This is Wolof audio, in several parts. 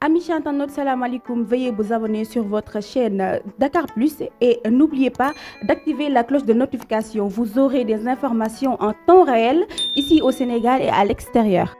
Amis internautes, salam alaikum. Veuillez vous abonner sur votre chaîne Dakar Plus et n'oubliez pas d'activer la cloche de notification. Vous aurez des informations en temps réel ici au Sénégal et à l'extérieur.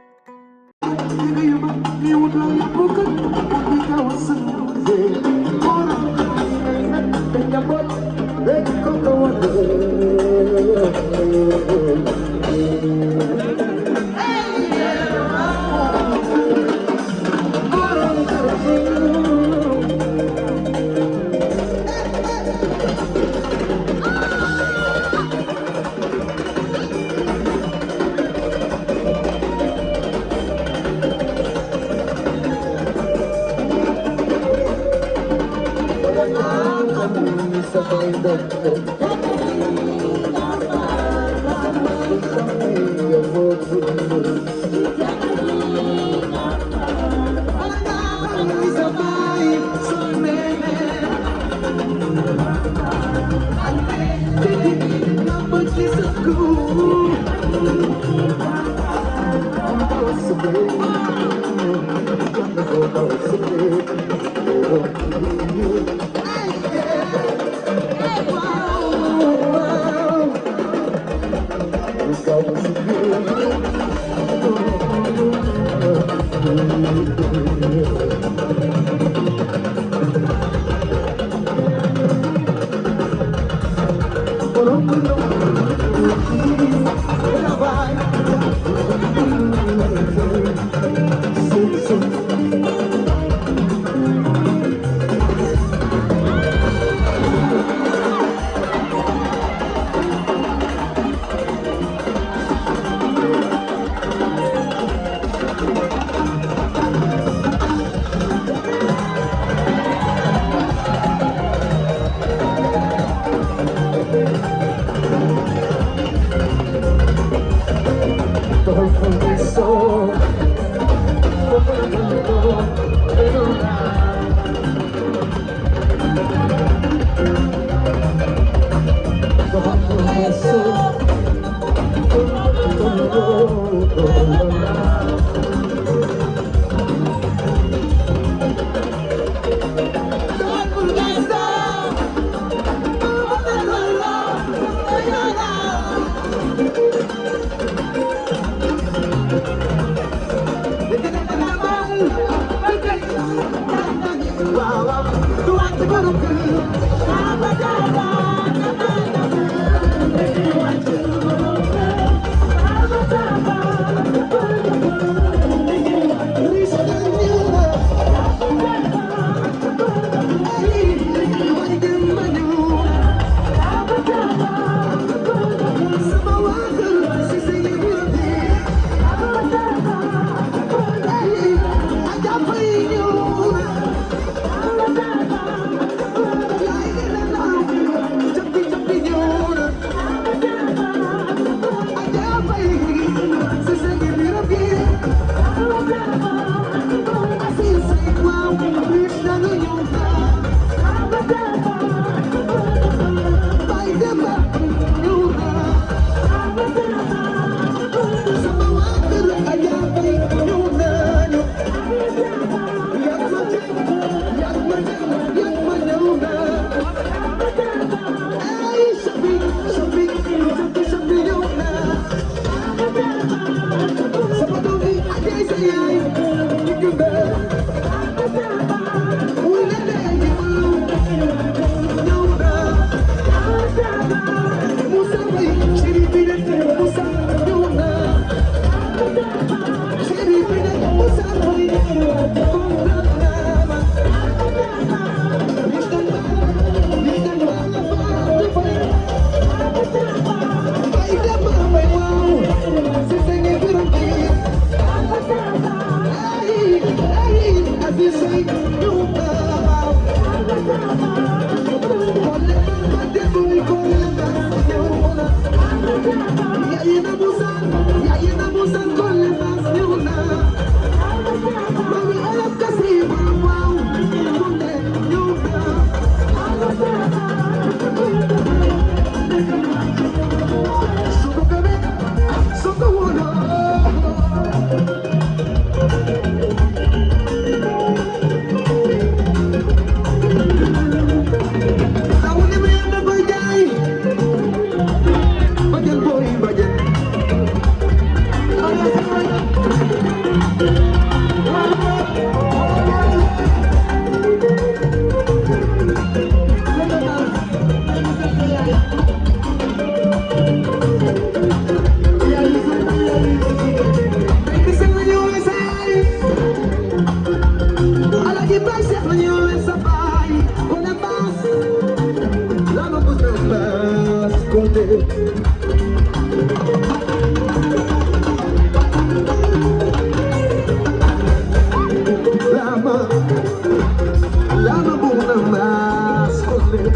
Lama muna mas ulit.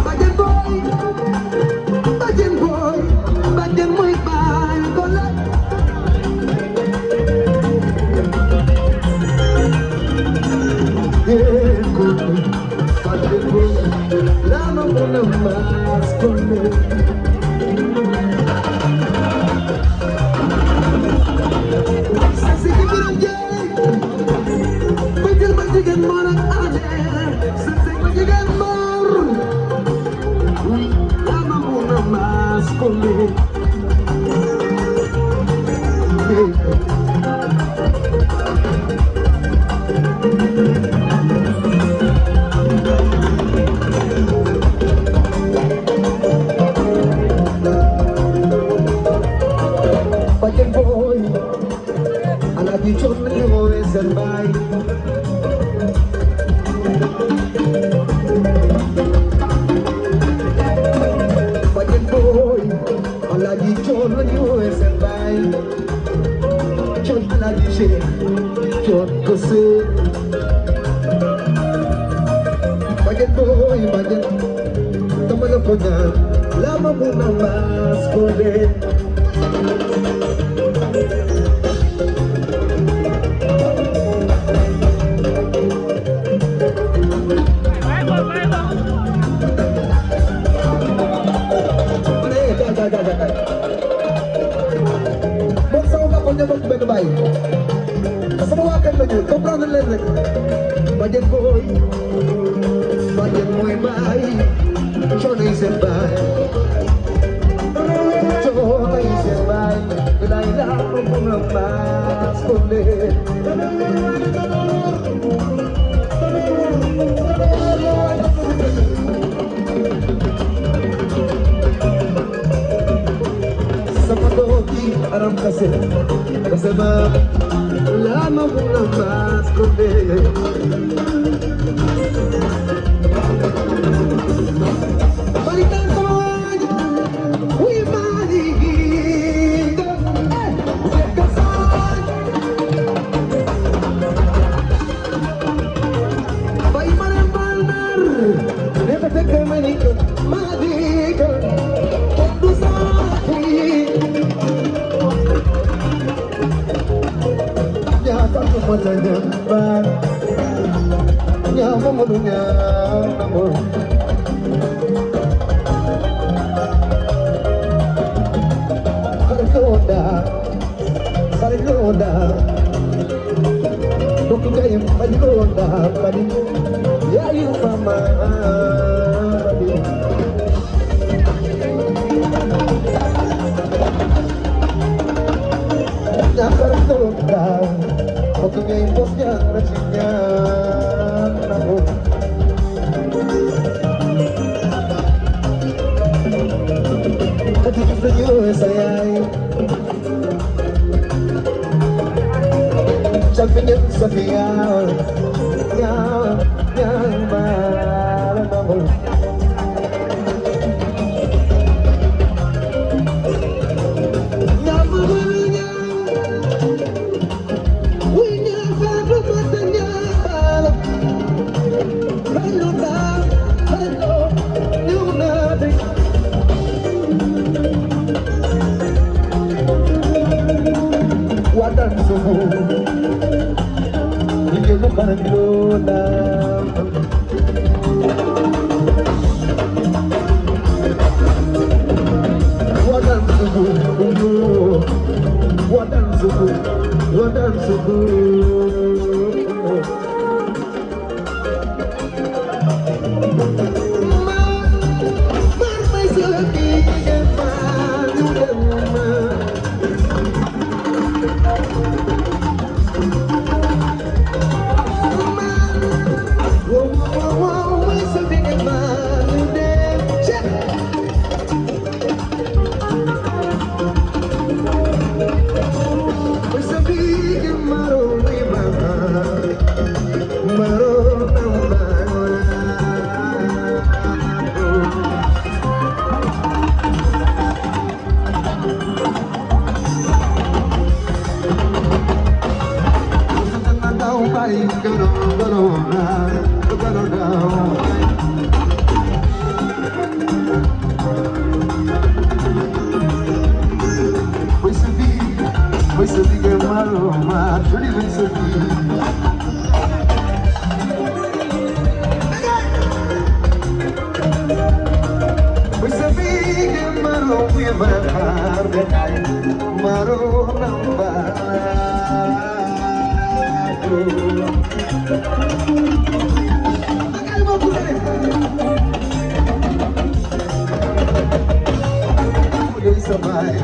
Bajan boy, bajan muy bahay ulit. Bajan boy, lama muna mas ulit. Majikan monak aner, sesek majikan mor. Lama muna mas kulit. Bajan boy, anak dicun ngewe serbai. Lagi chon you serbai, chon lagi she, chon kose. Bajan boy, bajan teman punya, lama muna mas kulit. Baik, semua akan maju. Kompran dan lelek. Bajan boy, bajan muy baik. Chonay serbai, chonay serbai. Bilay lang kung lemas kulit. Sama doki aram kasih. Sebab lama muna mas kulit. Balikan semuanya, wih balikin. Kesan bayi mana benar, never take a minute, madikan. Waktu sakit satu matanya ban, nyawa mulutnya namun Sari loda, dokter kayu padi loda, padi ya yu mama padi. Nyakar loda. Waktunya imposnya nasinya namun ketika senyum sayang sampingnya Sofia yang malam namun wadan subuh ini bukan luna wadan subuh wadan subuh Foi sabi que maroma, juri foi sabi. Foi sabi que maroma e marcar decai, maroma sabay,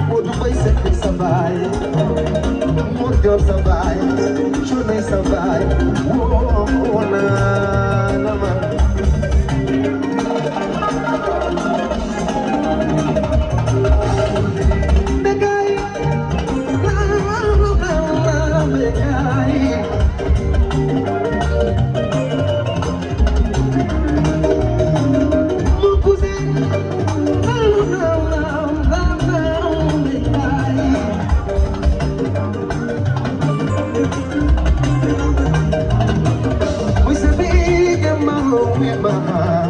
mudo vai sempre sabay, mudo sabay, chunay sabay, na naman. Begay, begay. Roma.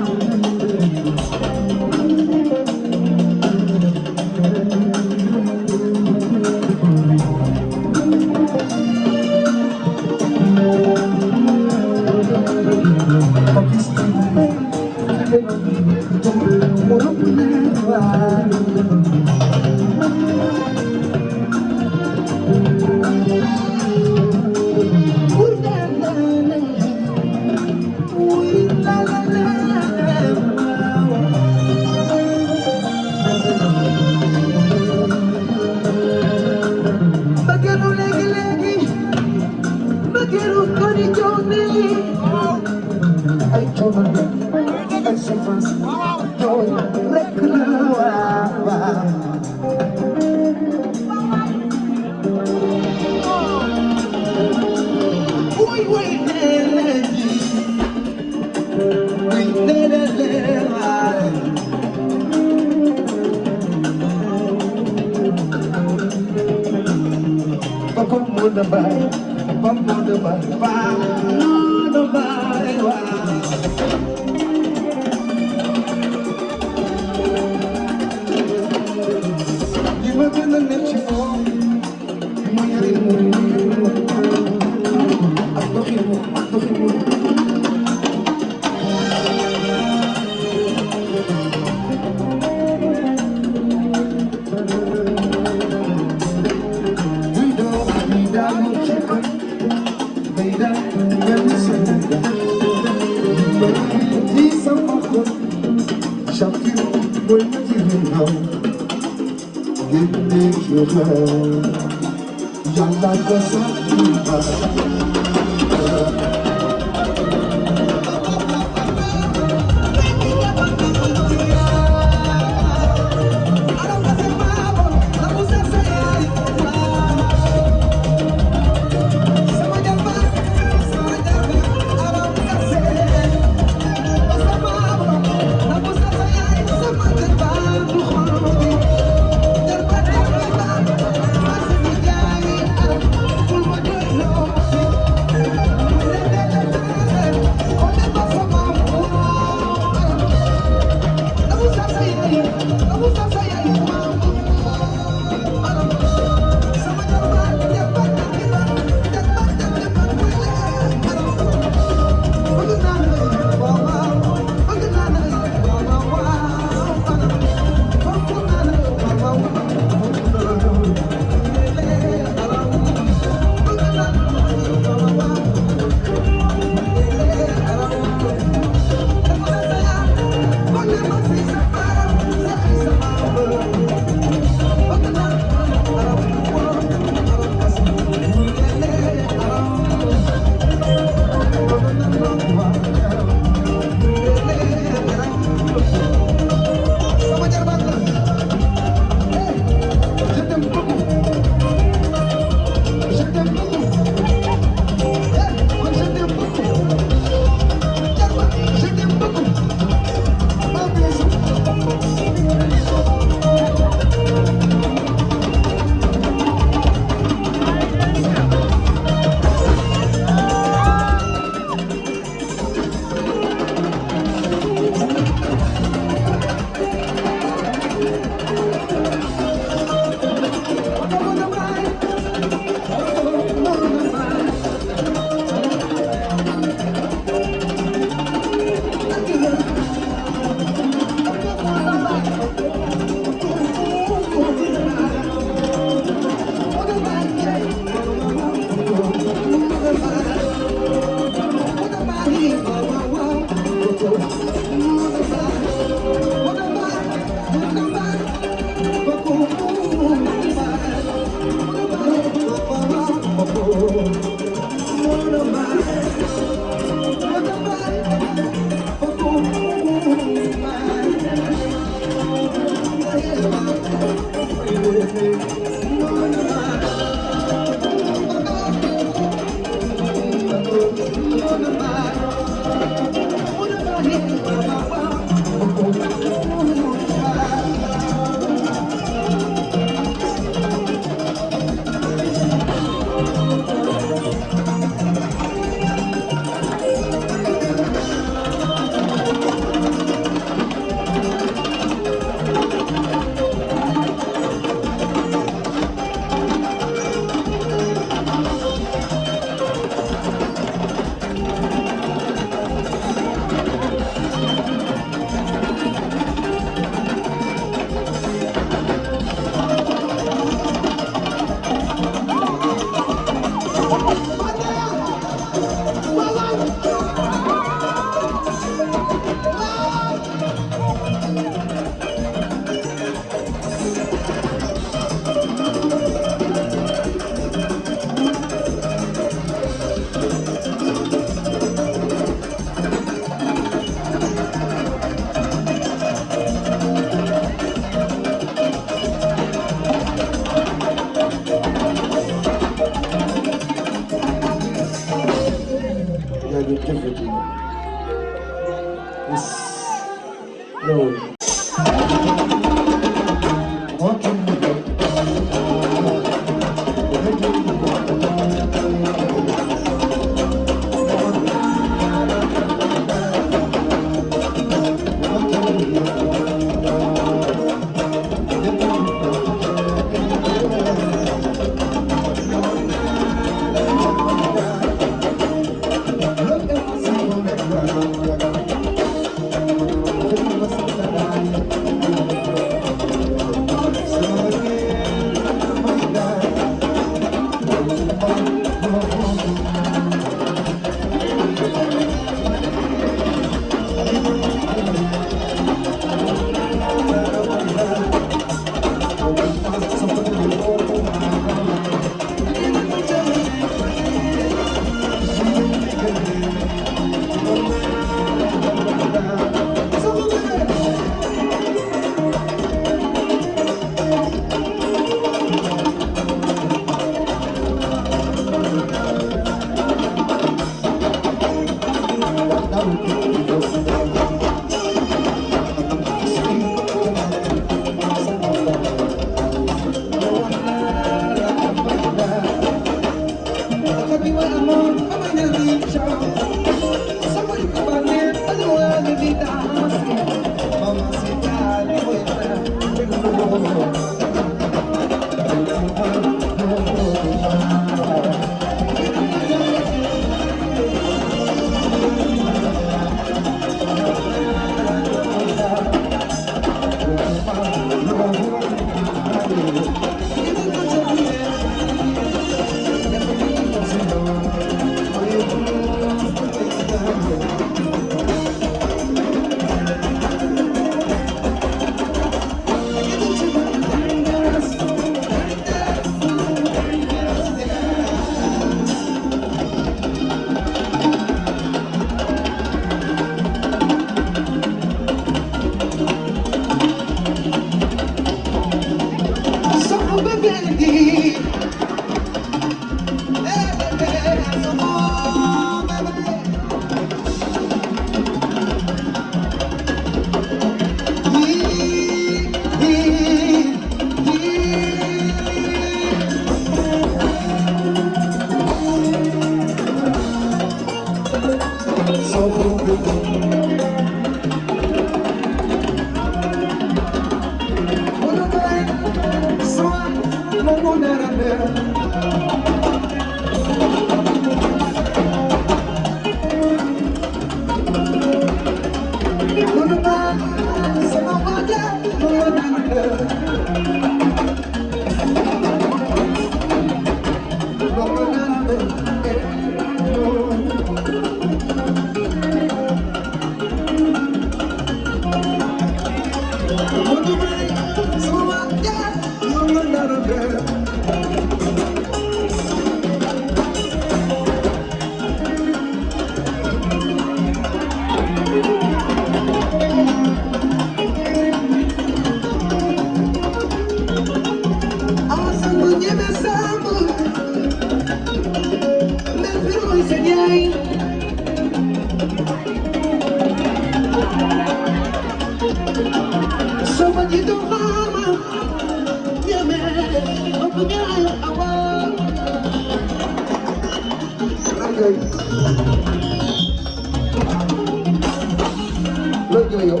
jooy yow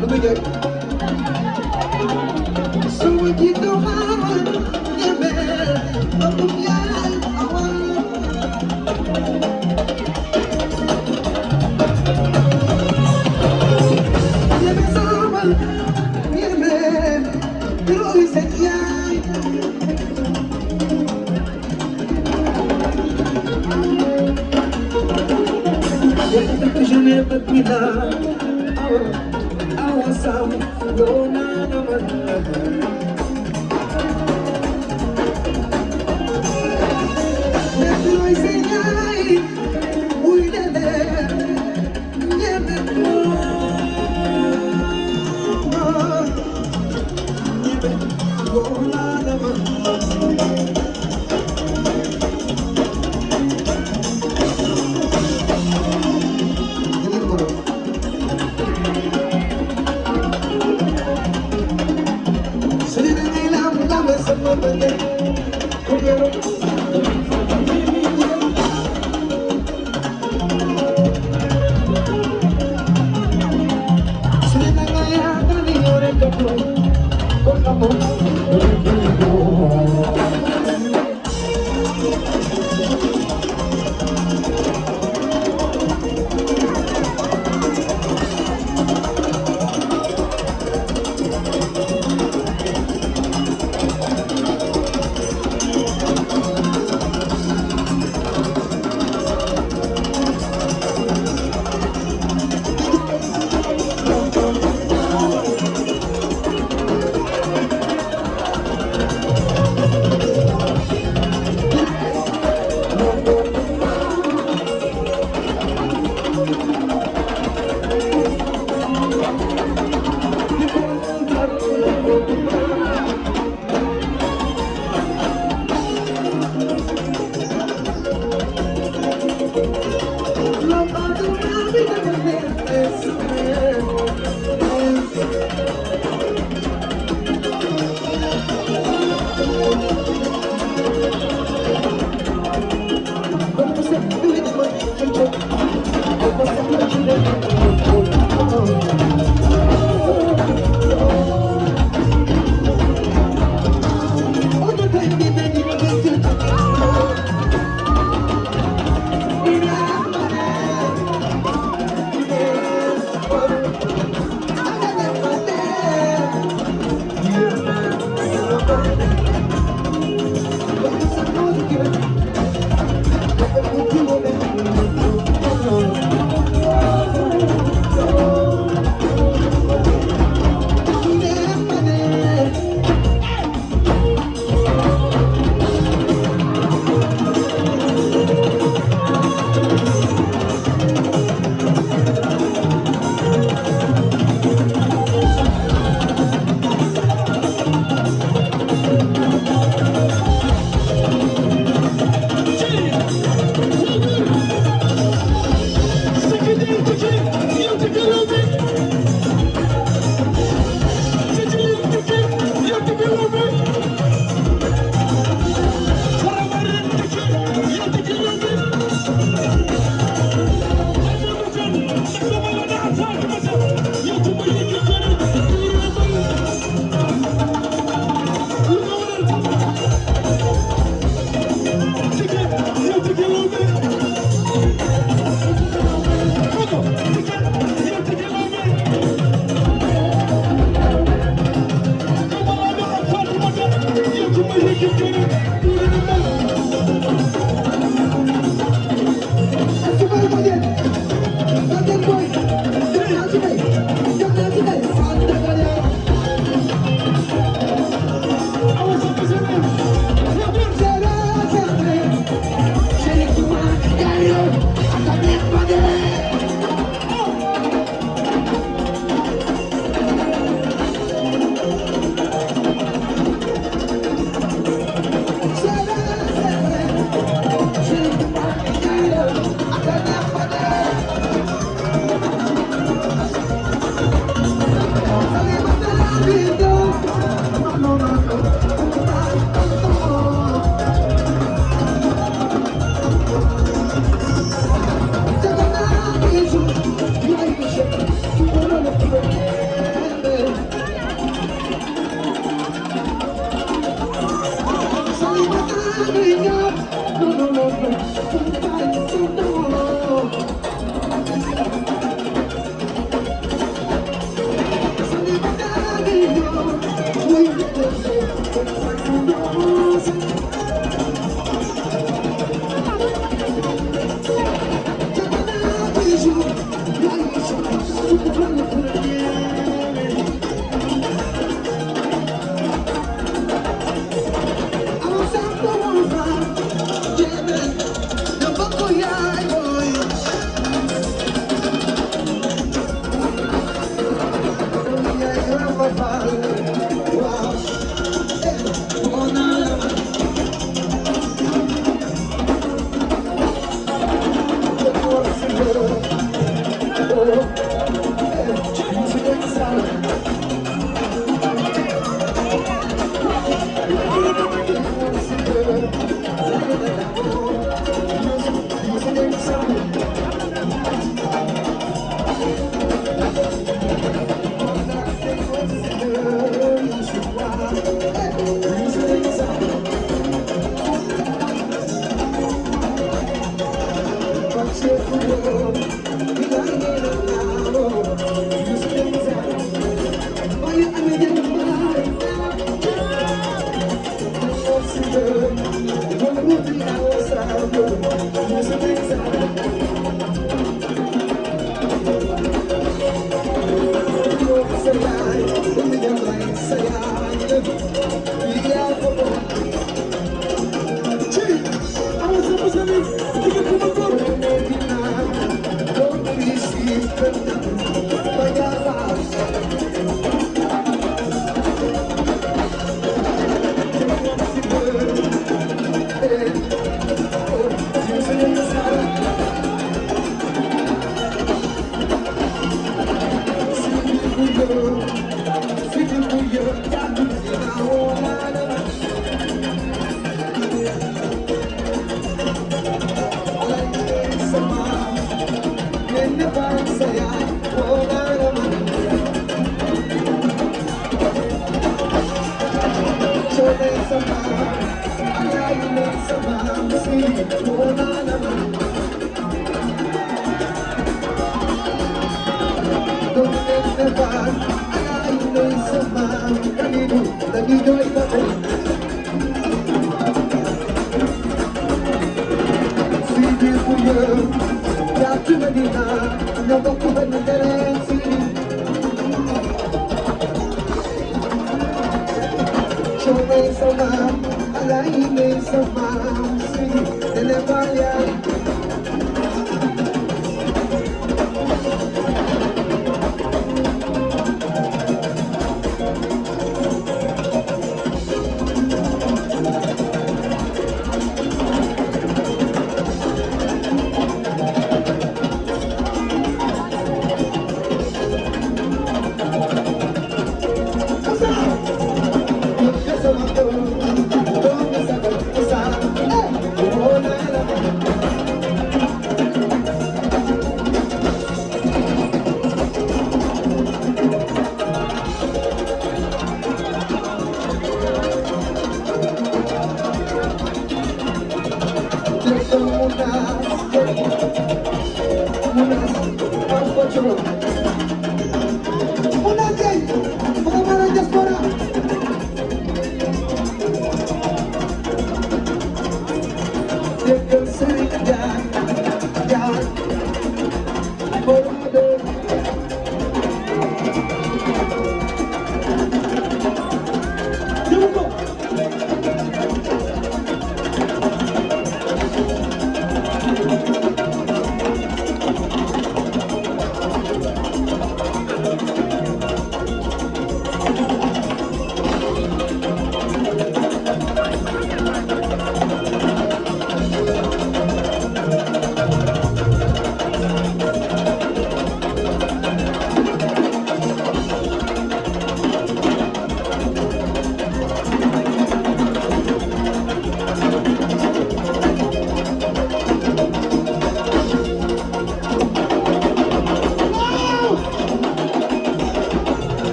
lu muy jooy sama jiitu xamal ñeme boppam yaay awal ñeme sama ñeme looy sa yaay je n'aime plus là awa sam yoo naa na man looy sa yaay wuy dele ñeme yoo naa na man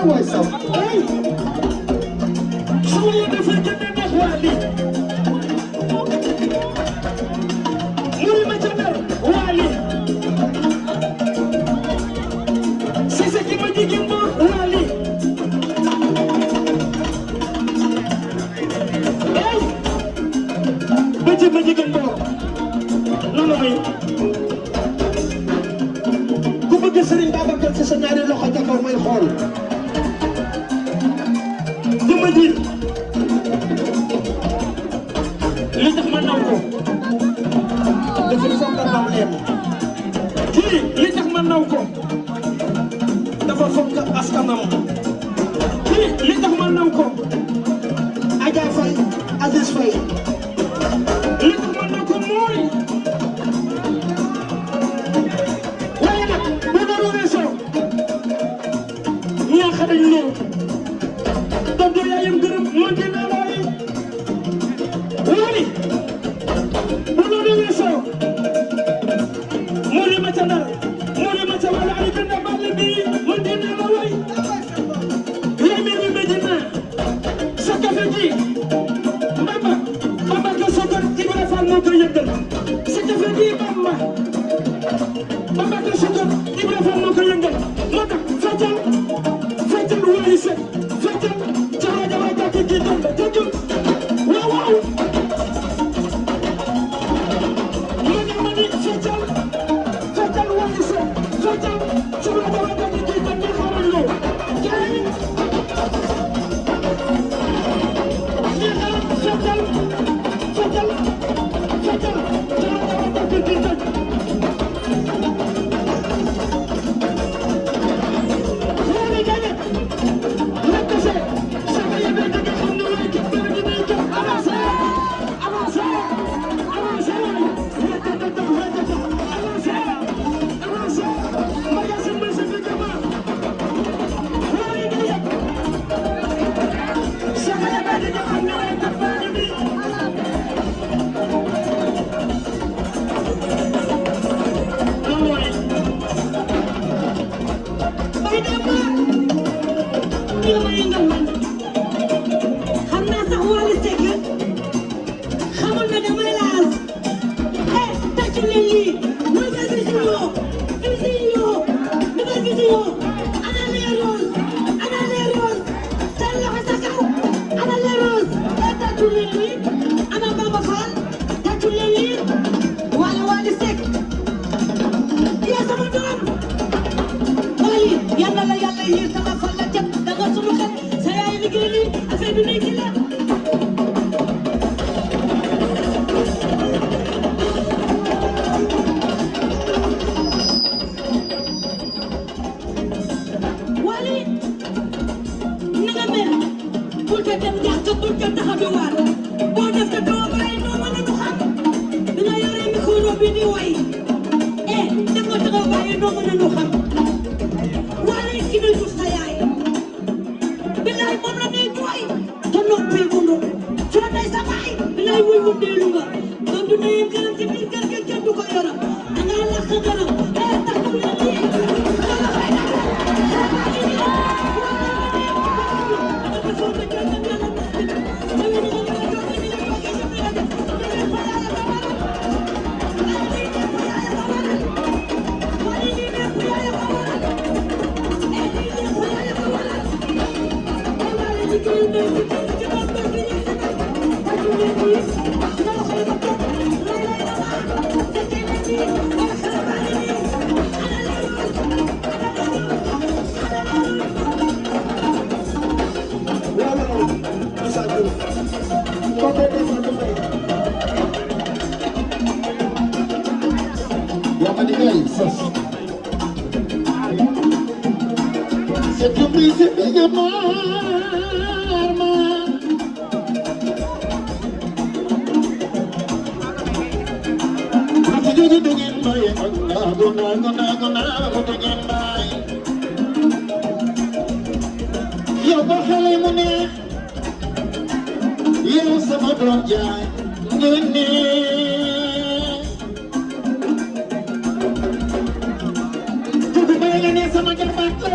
waay saw ay soo yee dafay gën a neex Wally muri ma ca Ndar Wally si sa ki ma jigéen ma Wally ay ba jigéen boo noonu may ku bëgg Serigne Babacar ci sa ñaari loxo ca kaw may xool dama ji li tax ma naw ko dafa fonk nawleem kii li tax ma naw ko dafa fonk askanam kii li tax ma naw ko Adja Faye Aziz Faye li tax ma naw ko mooy waaye nag bu doon weesoo ñaa xadañ loo doom doo yaayam gërëm man dinaa looy Wally bu doon weesoo muri ma ca Ndar muri ma ca wala ay benn bàll bi man dinaa la way yaay mel ni Medina sa café ji Bamba Bamba ka sogar Ibra Fall moo ko yëngal sa café ji Bamba Bamba ka sogar Ibra Fall moo ko yëngal moo tax feccal feccal Wally Seck feccal jawa jawa jàkki ji tombe jëjul waaw waaw moo tax ma ni feccal feccal Wally Seck feccal jawa jawa jàkki ji tombe xamal loo jaay feccal feccal feccal jawa jawa jàkki ji tombe Wally gagne lakkase sama yebe da nga xam ne way ki bëri di may jox avancé avancé avancé avancé avancé magasin ma sa fi gama Wally gagne sama yebe da nga xam ne way ki bëri di bay dem ba li ma yëngal man xam naa sax Wally Seck xamoon na damay laal tàccu leen lii nouvelle vision nouvelle vision ana les roses seen loxo sa kaw ana les roses tàccu leen lii ana Bamba Fall tàccu leen lii Wally Seck yaa sama doom Wally yàlla la yàlla yiir sama fal la cat da nga sunu xel sa yaay liggéey lii affaire bi nekk la Wally na nga mel bul ko dem jàkka bul ko taxaw di waar boo def te doo bàyyi noo mën a du xam bi nga yore micro bi di way dem nga taxaw bàyyi noo mën a du xam Wally ki na jur sa yaay bilaay moom la ngay jooy te noppi bundu soo day sa baay bilaay wuy wundeelu nga doom du ndeyam gërëm ci biir kër gi kenn du ko yoro da ngaa lakk gërëm taxul la lii wala fay na C'est tout brisé, bigement. yow boo xale mu neex yow sama doom jaay nga neex tudd bay nga ne sama jarbaat la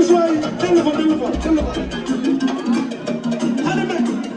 pousse waay dellu fa allez mec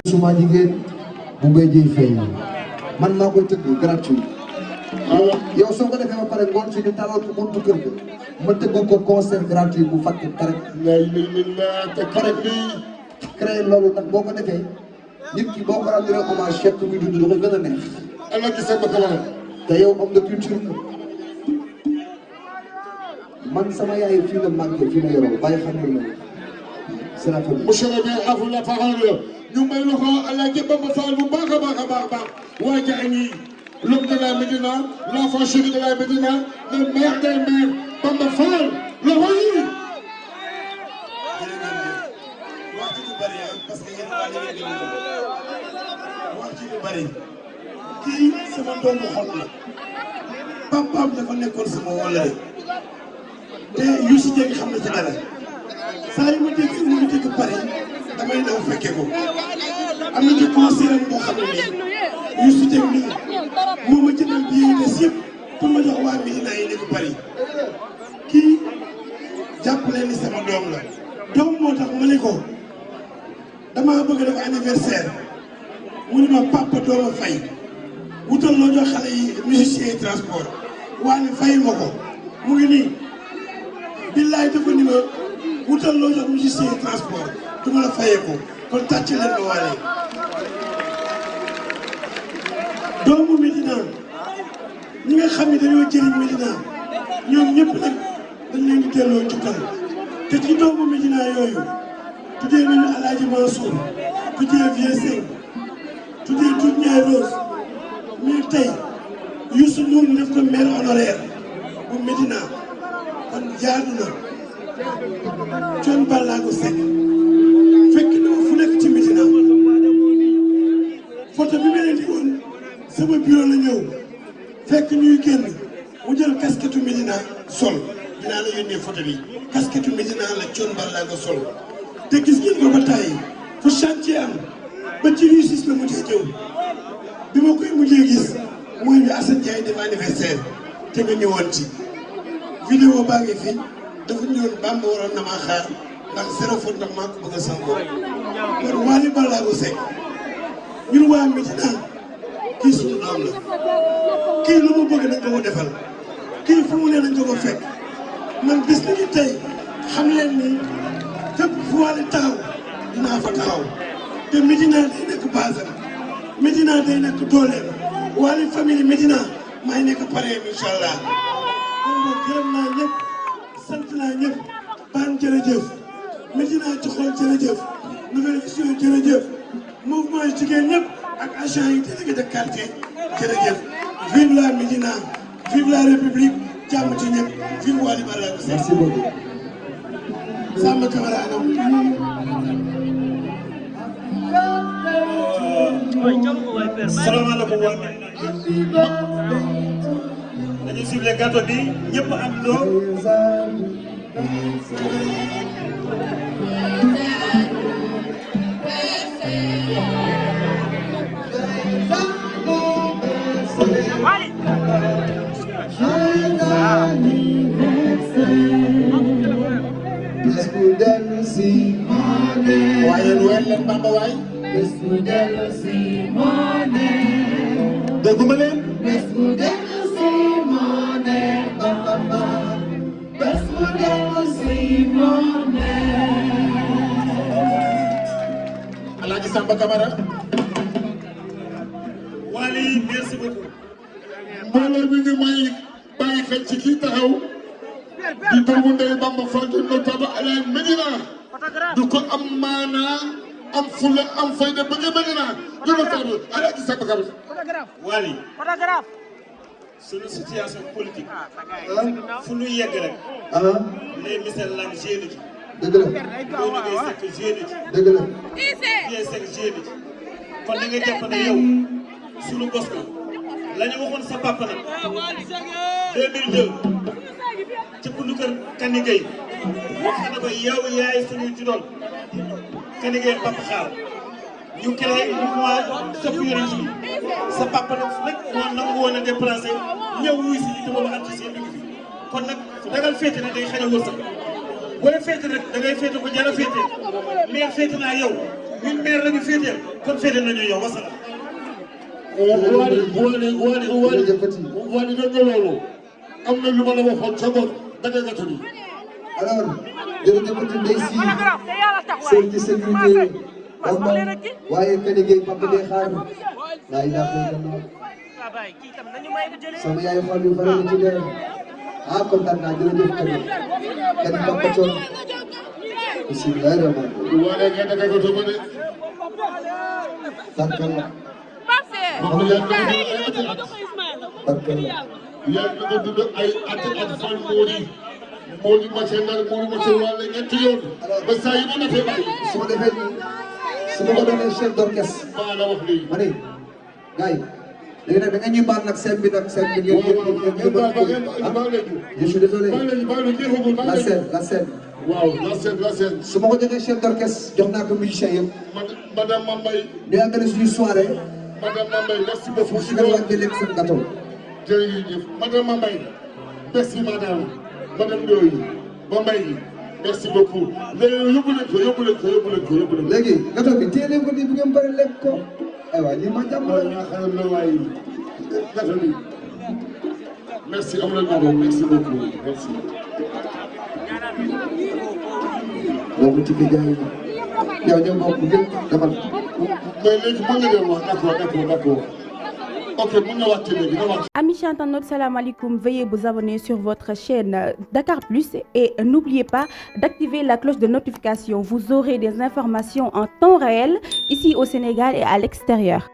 suma jigéen bu mbay jëy feeñ man maa koy tëgg gratuit yow soo ko defee ba pare ngoon si ñu talal ko buntu kër ga ma tëgg ko concert gratuit bu fàtte karek te karek bi créé loolu nag boo ko defee nit ki boo ko rendee hommage chef muy dund da koy gën a neex ala gi sa bëgg te yow am na culture man sama yaay fii la màggee fii la yoroo bàyyi xam nga c'est la famille. Monsieur le maire, à vous la parole. Nous mettons à la gueule de Fall, vous barrez. Ouagani, l'homme de la Médina, l'enfant chéri de la Médina, le maire des maires, Bamba Fall, le roi. Parce que kii sama doomu xol la papaam dafa nekkoon sama wóllare te Youssou Dieng xam na ci dara saa yu ma dégg mu ngi dégg pare damay daw fekke ko am na ci concert boo xam ne nii Youssou Dieng nii moo ma jëndal billet yi des yëpp pour ma jox waa Médina yi nekk Paris kii jàpp leen ni sama doom la doom moo tax ma ne ko damaa bëgg def anniversaire mu ne ma papa dooma fay wutal loo jox xale yi musiciens yi transport waaye fayu ma ko mu ngi nii billaay dafa ni ma wutal loo jox musiciens yi transport du ma la fayee ko kon tàcc leen ma waale doomu Médina ñi nga xam ne dañoo jëriñ Médina ñoom ñëpp nag dañ leen di delloo njukkal te ci doomu Médina yooyu tuddee nañu Alaaji Mansour tuddee Vieux Seng tuddee Doudou Ndiaye Rose mais tey Youssou Ndour ñu def ko maire honoraire bu Médina kon jaadu na Thione Ballago Seck fekk na fu nekk ci Médina photo bi ma leen di woon sama bureau la ñëw fekk ñuy génn mu jël casquette Médina sol dinaa la yónnee photo bi casquette Médina la Thione Ballago sol te gis ngeen ko ba tàyyi fu chantier am ba ci réussite la mujjee ñëw bi ma koy mujjee gis mooy bi Assane Ndiaye def anniversaire te nga ñëwoon ci vidéo baa ngi fi dafa ñëwoon Bamba waroon na maa xaar ndax zéro faute ndax maa ko bëgg a sangoo kon Wally Ballago Seck ñun waa Médina kii suñu doom la kii lu mu bëgg nañ ko ko defal kii fu mu ne nañ ko ko fekk man bis ni ki tey xam leen ni fépp fu Wally taxaw dinaa fa taxaw te Médina day nekk basam Médina day nekk dooleem Wally famille Médina maay nekk pareem incha allah kon boog gërëm naa ñëpp sant naa ñëpp baan jërëjëf Médina ci xool jërëjëf nouvelle vision jërëjëf mouvement yi jigéen ñëpp ak agent yi délégué de quartier jërëjëf vive la Médina vive la République jàmm ci ñëpp vive Wally Ballago Seck. Merci beaucoup. Samba Camara anam. salaamaaleykum waa dañu ciblé gâteau bi ñëpp am loo waaye lu wel leen Bamba waay dégguma leen Alaaji Samba Camara Wally merci beaucoup mbooloo mi ngi may bàyyi xel ci kii taxaw di doomu ndey Bamba Fall di notable à la Médina du ko am maanaa am fulla am fayda bëgg Médina di notable Alaaji Samba Kabir Wally suñu situation politique fu ñu yegg rek les Michel Lam génn ci dëgg la boo nagee sekk génn ci dëgg la vie sekk génn ci kon da nga jàpp ne yow suñu bos ko la ñu waxoon sa papa nag 2002 ci bundu kër Kani Gueye wax na ko yow yaay suñu ci doon Kani Gueye papa xaar ñu créé mouvement sopp yonent bi sa papa nag moo nangu woon a déplacé ñëw wuy si te boobu artiste yi ngi fi kon nag dagal féete nag day xañ a wërsëg booy féete nag da ngay féete ko jara féete maire féete naa yow ñun maire lañu féeteel kon féete nañu yow wasala Wally dégg nga loolu am na lu ma la waxoon sa bopp danga nga tëdd alors jërëjëfati Ndeye Sy seen ci sécurité Bamba waaye Kani Gueye Papa day xaar laa ilaaha illallah sama yaay xool yu bare na ci leer kontaan naa jërëjëf Kani Papa Thion bismillahi rahmaan Wally nga danga nga tëdd de barkal la barkal la yaa ngi nga dund ay at fan Mody Mathieu Ndar Mody Mathieu Wally ñetti yoon ba saa yi ma defee bàyyi su ma defee nii su ma ko defee chef d'orchestre maa la wax lii ma ne gars yi léegi nag da nga ñuy baal nag scène bi nag scène bi ngeen je suis désolé la scène waaw la scène su ma ko joxee chef d'orchestre jox naa ko musicien yëpp madame Mambay ñu àggale suñu soirée madame Mambay merci beaucoup su ngeen wàññi lekk seen gâteau jërëjëf madame Mambay merci madame Ndoye Mambay merci beaucoup léegi yóbbu leen ko léegi gâteau bi téye leen ko nii bu ngeen bëri lekk ko aywa lii ma jàmm la ñaa xaram la waaye gâteau bi merci am leen ma merci beaucoup merci boobu ci bi jaay yow ñoo bokk gën demal mais léegi mën nga dem wax d'accord ok mën na wàcc léegi na wàcc. Amis internautes, salam alaikum. Veuillez vous abonner sur votre chaîne Dakar Plus et n'oubliez pas d'activer la cloche de notification. Vous aurez des informations en temps réel ici au Sénégal et à l'extérieur.